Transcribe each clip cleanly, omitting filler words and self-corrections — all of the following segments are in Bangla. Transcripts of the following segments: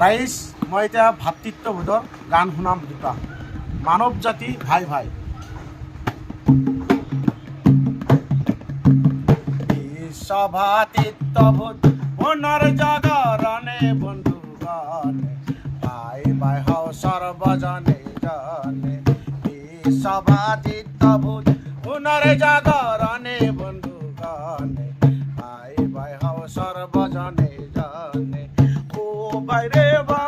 রাইজ মই এতিয়া ভাতৃত্ববোধৰ গান শুনাম দুটা। মানৱ জাতি ভাই ভাই। বিশ্বভাতৃত্ববোধ পুনৰ জাগৰণে বন্ধুগণে, ভাই ভাই হও সৰ্বজনে জনে। বিশ্বভাতৃত্ববোধ পুনৰ জাগৰণে বন্ধুগণে, ভাই ভাই হও সৰ্বজনে জনে। ও ভাই রে ভাই,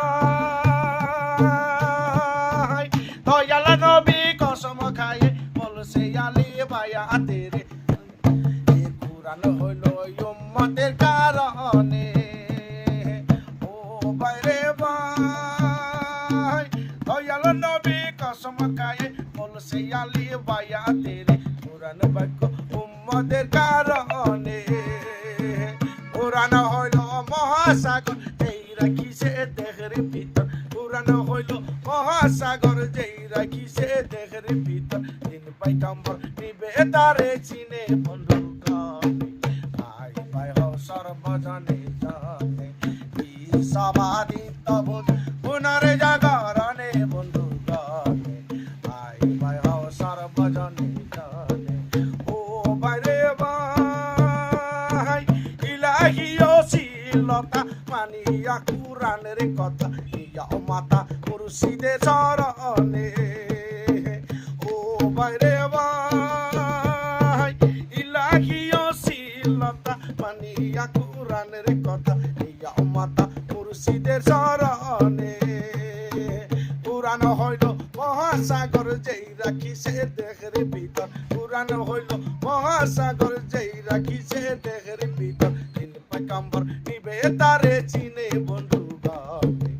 দয়াল নবী কসম খায়ে বলছে আলী ভাইয়া তেরে, এ কুরআন হইল উম্মতের কারণে। ও ভাই রে ভাই, দয়াল নবী কসম খায়ে বলছে আলী ভাইয়া তেরে, কুরআন বাক্য উম্মতের কারণে। কুরআন হইল মহাসাগর, যেই রাখিছে দেহের ভিতর। কুরআন হইল মহাসাগর, যেই রাখিছে দেহের ভিতর। দিন পয়গম্বর নিবে তারে চিনে বন্ধুগণে, ভাই ভাই হও সর্বজনে জনে। বিশ্বভাতৃত্ববোধ পুনর জাগরণে বন্ধুগণে, ভাই ভাই হও সর্বজনে জনে। ও ভাই রে ভাই, ইলাহি অশ্লীলতা মানিয়া কুরআনের কথা, ইয়া মাতা মুর্শিদের চরণে। ও ভাই রে ভাই, ইলাহি অশ্লীলতা মানিয়া কুরআনের কথা, ইয়া মাতা মুর্শিদের চরণে। কুরআন হইল মহাসাগর, যেই রাখিছে দেহের ভিতর। কুরআন হইল মহাসাগর, যেই রাখিছে দেহের ভিতর। দিন পয়গম্বর নিবে তারে চিনে বন্ধুগণে,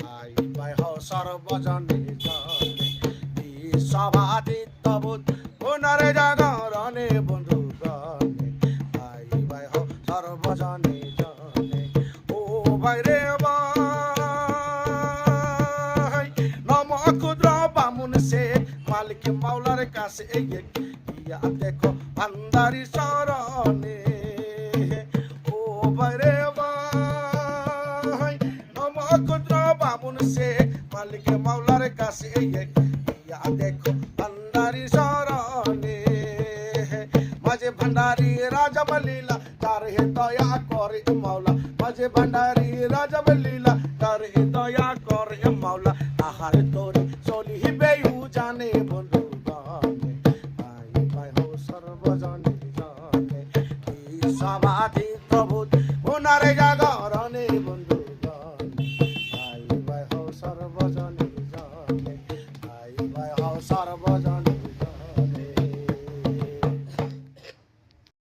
ভাই ভাই হও সর্বজনে জনে। বিশ্বভাতৃত্ববোধ পুনর জাগরণে বন্ধুগণে, ভাই ভাই হও সর্বজনে জনে। ও ভাই রে ভাই, নম ক্ষুদ্র বামুন সে মালিক মাওলার কাছে গিয়া দেখো ভান্ডারি শরণে। ও ভাই রে ভাই, নম ক্ষুদ্র বামুন সে মালিক মাওলার কাছে গিয়া দেখো ভান্ডারি শরণে। মাঝে ভান্ডারি রাজা বলিলা, তার হে দয়া করে মাওলা। মাঝে ভান্ডারি রাজা বলিলা, তার হে দয়া করে মাওলা। আহার তোরে চলিবে জানে বন্ধুগণে, ভাই ভাই হও সর্বজনে জনে। বিশ্বভাতৃত্ববোধ পুনর জাগরণে বন্ধুগণে, ভাই ভাই হও সর্বজনে।